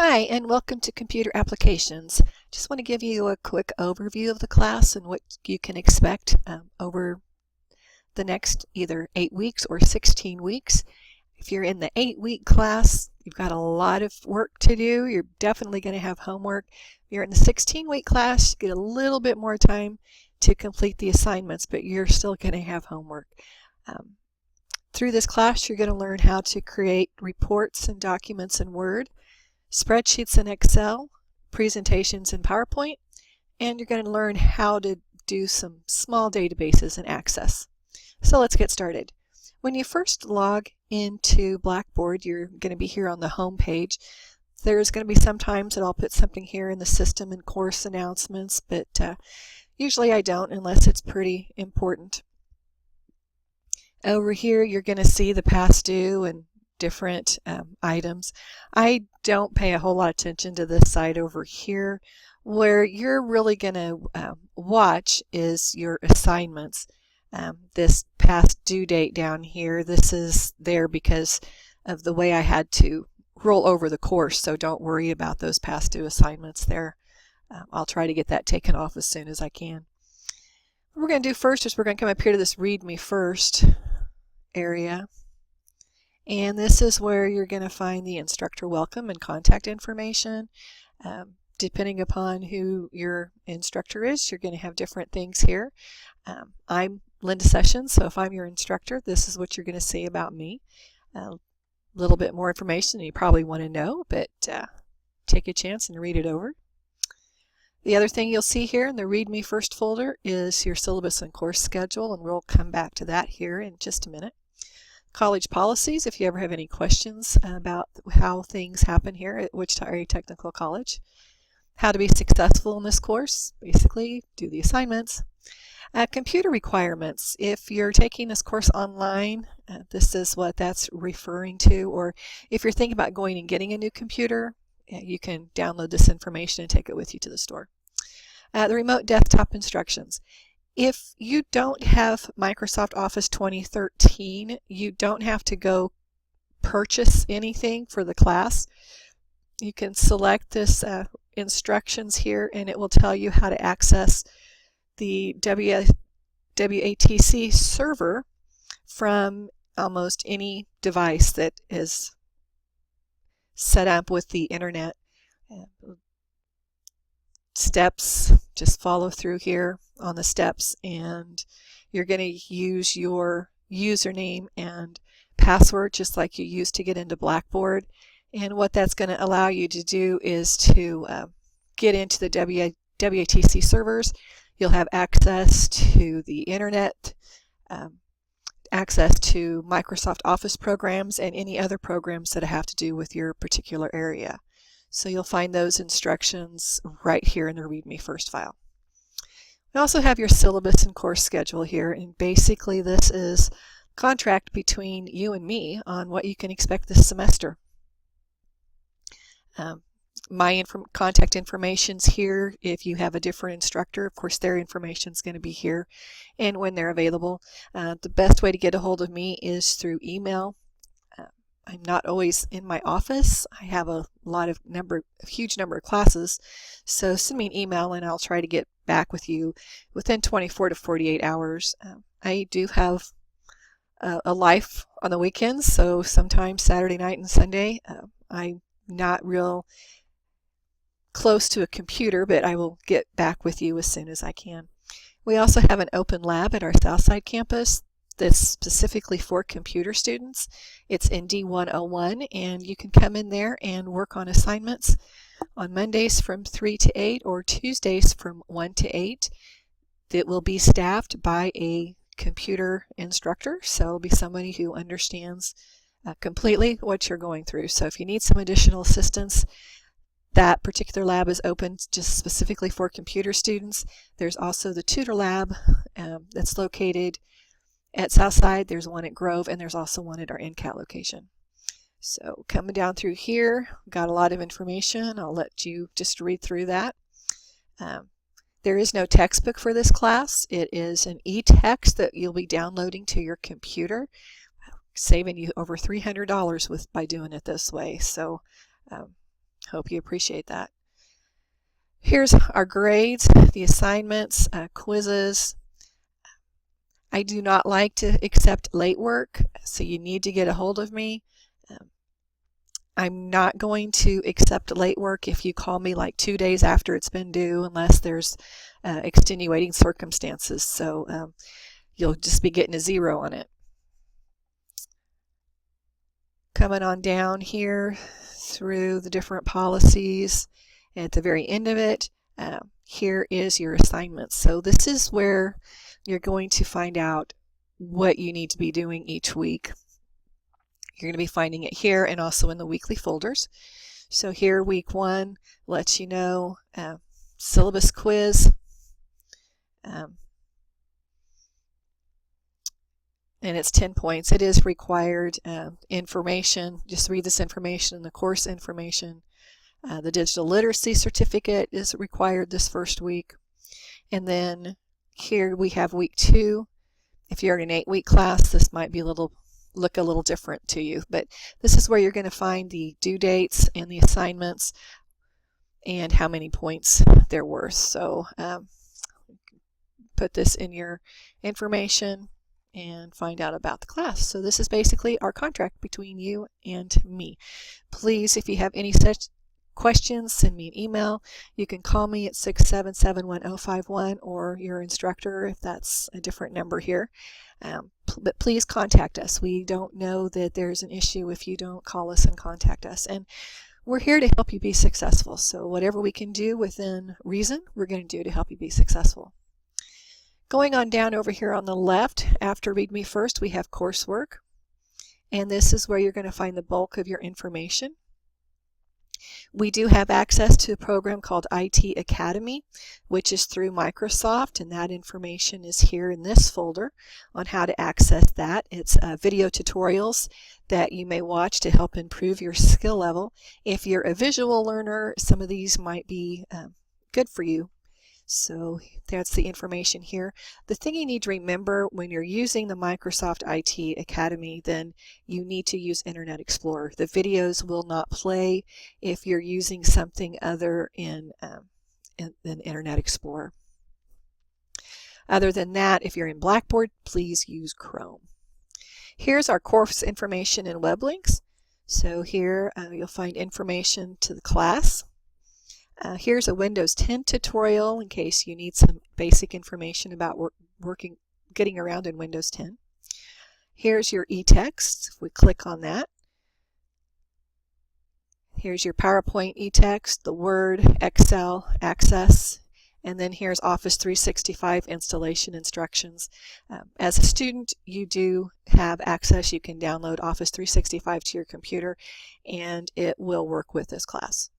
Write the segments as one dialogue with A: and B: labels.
A: Hi, and welcome to Computer Applications. Just want to give you a quick overview of the class and what you can expect over the next either 8 weeks or 16 weeks. If you're in the 8-week class, you've got a lot of work to do. You're definitely going to have homework. If you're in the 16-week class, you get a little bit more time to complete the assignments, but you're still going to have homework. Through this class, you're going to learn how to create reports and documents in Word, spreadsheets in Excel, presentations in PowerPoint, and you're going to learn how to do some small databases in Access. So let's get started. When you first log into Blackboard, you're going to be here on the home page. There's going to be some times that I'll put something here in the system and course announcements, but usually I don't unless it's pretty important. Over here you're going to see the past due and different items. I don't pay a whole lot of attention to this side over here. Where you're really going to watch is your assignments. This past due date down here, this is there because of the way I had to roll over the course, so don't worry about those past due assignments there. I'll try to get that taken off as soon as I can. What we're going to do first is we're going to come up here to this Readme First area. And this is where you're going to find the instructor welcome and contact information. Depending upon who your instructor is, you're going to have different things here. I'm Linda Sessions, so if I'm your instructor, this is what you're going to see about me. A little bit more information you probably want to know, but take a chance and read it over. The other thing you'll see here in the Readme First folder is your syllabus and course schedule, and we'll come back to that here in just a minute. College policies, if you ever have any questions about how things happen here at Wichita Area Technical College. How to be successful in this course, basically do the assignments. Computer requirements, if you're taking this course online, this is what that's referring to, or if you're thinking about going and getting a new computer, you can download this information and take it with you to the store. The remote desktop instructions. If you don't have Microsoft Office 2013, you don't have to go purchase anything for the class. You can select this instructions here and it will tell you how to access the WATC server from almost any device that is set up with the internet. Steps, just follow through here on the steps, and you're going to use your username and password just like you used to get into Blackboard. And what that's going to allow you to do is to get into the WATC servers. You'll have access to the internet, access to Microsoft Office programs, and any other programs that have to do with your particular area. So you'll find those instructions right here in the Readme First file. We also have your syllabus and course schedule here, and basically this is a contract between you and me on what you can expect this semester. My contact information's here. If you have a different instructor, of course their information is going to be here and when they're available. The best way to get a hold of me is through email. I'm not always in my office. I have a huge number of classes, so send me an email and I'll try to get back with you within 24 to 48 hours. I do have a life on the weekends, so sometimes Saturday night and Sunday I'm not real close to a computer, but I will get back with you as soon as I can. We also have an open lab at our Southside campus that's specifically for computer students. It's in D101, and you can come in there and work on assignments on Mondays from 3 to 8 or Tuesdays from 1 to 8. It will be staffed by a computer instructor, so it'll be somebody who understands completely what you're going through. So if you need some additional assistance, that particular lab is open just specifically for computer students. There's also the tutor lab that's located at Southside. There's one at Grove, and there's also one at our NCAT location. So coming down through here, got a lot of information. I'll let you just read through that. There is no textbook for this class. It is an e-text that you'll be downloading to your computer, saving you over $300 by doing it this way. So Hope you appreciate that. Here's our grades, the assignments, quizzes. I do not like to accept late work, so you need to get a hold of me. I'm not going to accept late work if you call me like 2 days after it's been due, unless there's extenuating circumstances. So you'll just be getting a 0 on it. Coming on down here through the different policies, at the very end of it, here is your assignments. So this is where you're going to find out what you need to be doing each week. You're going to be finding it here and also in the weekly folders. So here, week 1 lets you know syllabus quiz. And it's 10 points. It is required information. Just read this information in the course information. The digital literacy certificate is required this first week. And then here we have week 2. If you're in an 8-week class, this might be look a little different to you. But this is where you're going to find the due dates and the assignments and how many points they're worth. So put this in your information and find out about the class. So this is basically our contract between you and me. Please, if you have any such questions, send me an email. You can call me at 677-1051 or your instructor if that's a different number here. But please contact us. We don't know that there's an issue if you don't call us and contact us. And we're here to help you be successful. So whatever we can do within reason, we're going to do to help you be successful. Going on down over here on the left, after Readme First, we have Coursework. And this is where you're going to find the bulk of your information. We do have access to a program called IT Academy, which is through Microsoft, and that information is here in this folder on how to access that. It's video tutorials that you may watch to help improve your skill level. If you're a visual learner, some of these might be good for you. So that's the information here. The thing you need to remember when you're using the Microsoft IT Academy, then you need to use Internet Explorer. The videos will not play if you're using something other than Internet Explorer. Other than that, if you're in Blackboard, please use Chrome. Here's our course information and web links. So here you'll find information to the class. Here's a Windows 10 tutorial in case you need some basic information about getting around in Windows 10. Here's your e-text. If we click on that, here's your PowerPoint e-text, the Word, Excel, Access, and then here's Office 365 installation instructions. As a student, you do have access. You can download Office 365 to your computer, and it will work with this class.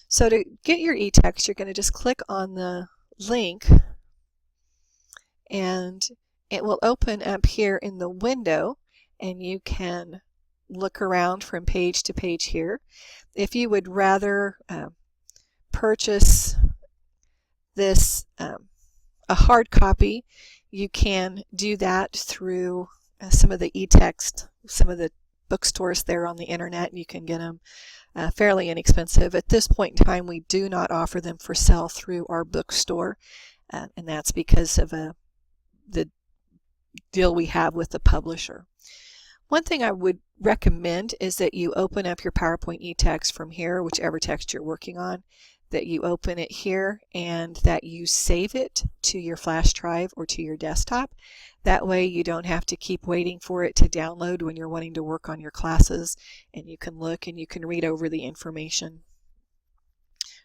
A: So to get your e-text, you're going to just click on the link and it will open up here in the window and you can look around from page to page here. If you would rather purchase this a hard copy, you can do that through some of the e-text, some of the bookstores there on the internet, and you can get them fairly inexpensive. At this point in time, we do not offer them for sale through our bookstore, and that's because of the deal we have with the publisher. One thing I would recommend is that you open up your PowerPoint e-text from here, whichever text you're working on, that you open it here and that you save it to your flash drive or to your desktop. That way you don't have to keep waiting for it to download when you're wanting to work on your classes, and you can look and you can read over the information.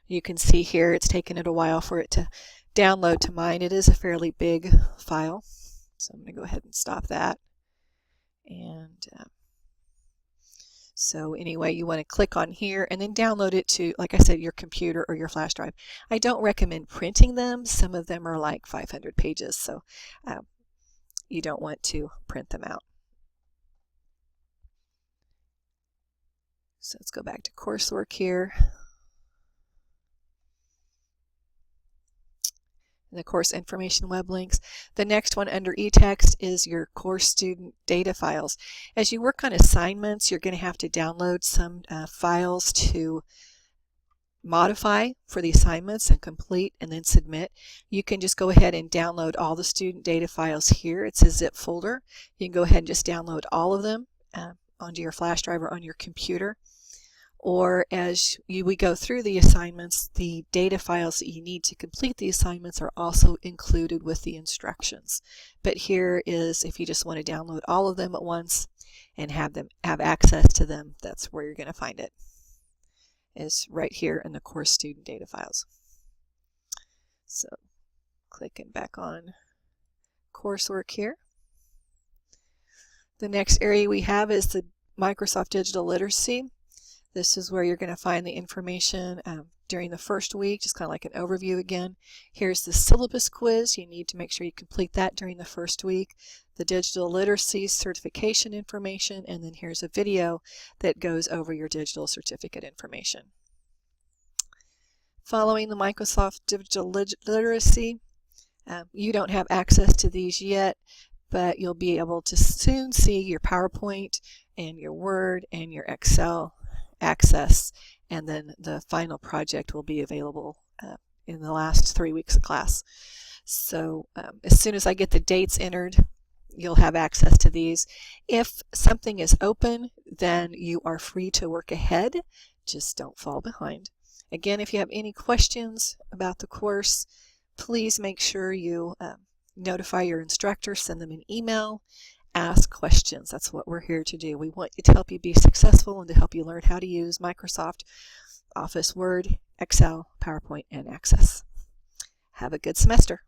A: You can see here it's taken it a while for it to download to mine. It is a fairly big file, so I'm going to go ahead and stop that. And so anyway, you want to click on here and then download it to, like I said, your computer or your flash drive. I don't recommend printing them. Some of them are like 500 pages, so you don't want to print them out. So let's go back to coursework here. The course information web links. The next one under e-text is your course student data files. As you work on assignments, you're going to have to download some files to modify for the assignments and complete and then submit, you can just go ahead and download all the student data files here. It's a zip folder. You can go ahead and just download all of them onto your flash drive or on your computer. Or as we go through the assignments, the data files that you need to complete the assignments are also included with the instructions. But here is, if you just want to download all of them at once and have access to them, that's where you're going to find it. Is right here in the course student data files. So clicking back on coursework here. The next area we have is the Microsoft Digital Literacy. This is where you're going to find the information during the first week, just kind of like an overview again. Here's the syllabus quiz. You need to make sure you complete that during the first week. The digital literacy certification information, and then here's a video that goes over your digital certificate information. Following the Microsoft Digital Literacy, you don't have access to these yet, but you'll be able to soon see your PowerPoint and your Word and your Excel access, and then the final project will be available in the last 3 weeks of class. So as soon as I get the dates entered, you'll have access to these. If something is open, then you are free to work ahead. Just don't fall behind. Again, if you have any questions about the course, please make sure you notify your instructor, send them an email, ask questions. That's what we're here to do. We want to help you be successful and to help you learn how to use Microsoft Office, Word, Excel, PowerPoint, and Access. Have a good semester.